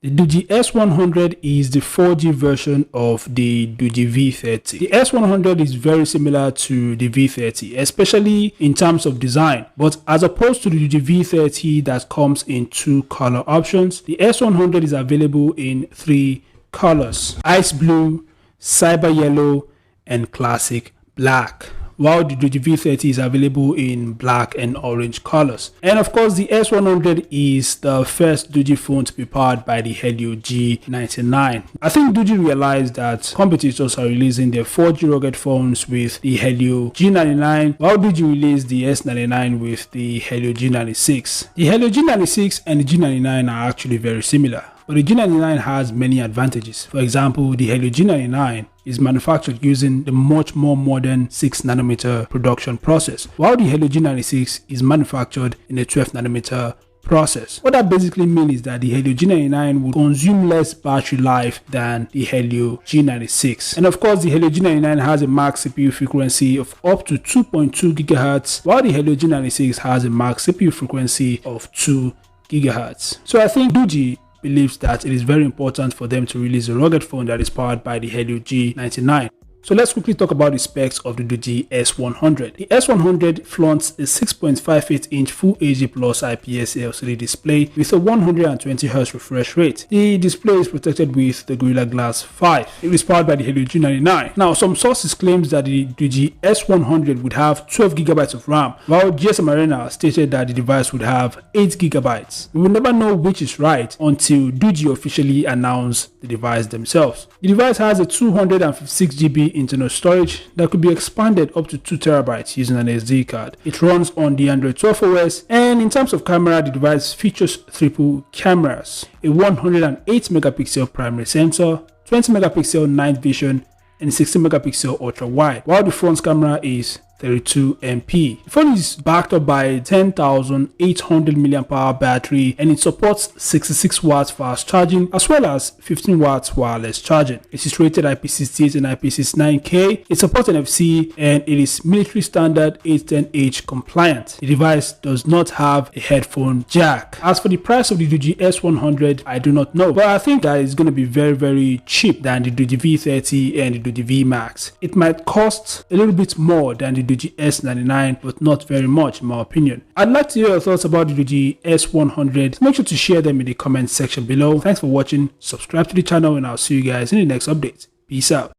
The Doogee S100 is the 4G version of the Doogee V30. The S100 is very similar to the V30, especially in terms of design, but as opposed to the Doogee V30 that comes in 2 color options, the S100 is available in 3 colors: ice blue, cyber yellow, and classic black, while the Doogee V30 is available in black and orange colors. And of course, the S100 is the first Doogee phone to be powered by the Helio G99. I think Doogee realized that competitors are releasing their 4G rugged phones with the Helio G99, while Doogee released the S99 with the Helio G96. The Helio G96 and the G99 are actually very similar, but the G99 has many advantages. For example, the Helio G99 is manufactured using the much more modern 6nm production process, while the Helio G96 is manufactured in a 12nm process. What that basically means is that the Helio G99 will consume less battery life than the Helio G96. And of course, the Helio G99 has a max CPU frequency of up to 2.2 GHz, while the Helio G96 has a max CPU frequency of 2 GHz. So I think Doogee believes that it is very important for them to release a rugged phone that is powered by the Helio G99. So let's quickly talk about the specs of the Doogee S100. The S100 flaunts a 6.58-inch Full HD Plus IPS LCD display with a 120Hz refresh rate. The display is protected with the Gorilla Glass 5. It is powered by the Helio G99. Now, some sources claim that the Doogee S100 would have 12GB of RAM, while GSM Arena stated that the device would have 8GB. We will never know which is right until Doogee officially announce the device themselves. The device has a 256GB internal storage that could be expanded up to 2TB using an SD card. It runs on the Android 12 OS, and in terms of camera, the device features triple cameras: a 108MP primary sensor, 20MP night vision, and 60MP ultra wide, while the front camera is 32MP. The phone is backed up by a 10,800 mAh battery, and it supports 66 watts fast charging as well as 15 watts wireless charging. It is rated IP68 and IP69K. It supports NFC, and it is military standard 810H compliant. The device does not have a headphone jack. As for the price of the Doogee S100, I do not know, but I think that it's going to be very cheap than the Doogee V30 and the Doogee V Max. It might cost a little bit more than the Doogee S99, but not very much in my opinion. I'd like to hear your thoughts about the Doogee S100. Make sure to share them in the comment section below. Thanks for watching, subscribe to the channel, and I'll see you guys in the next update. Peace out.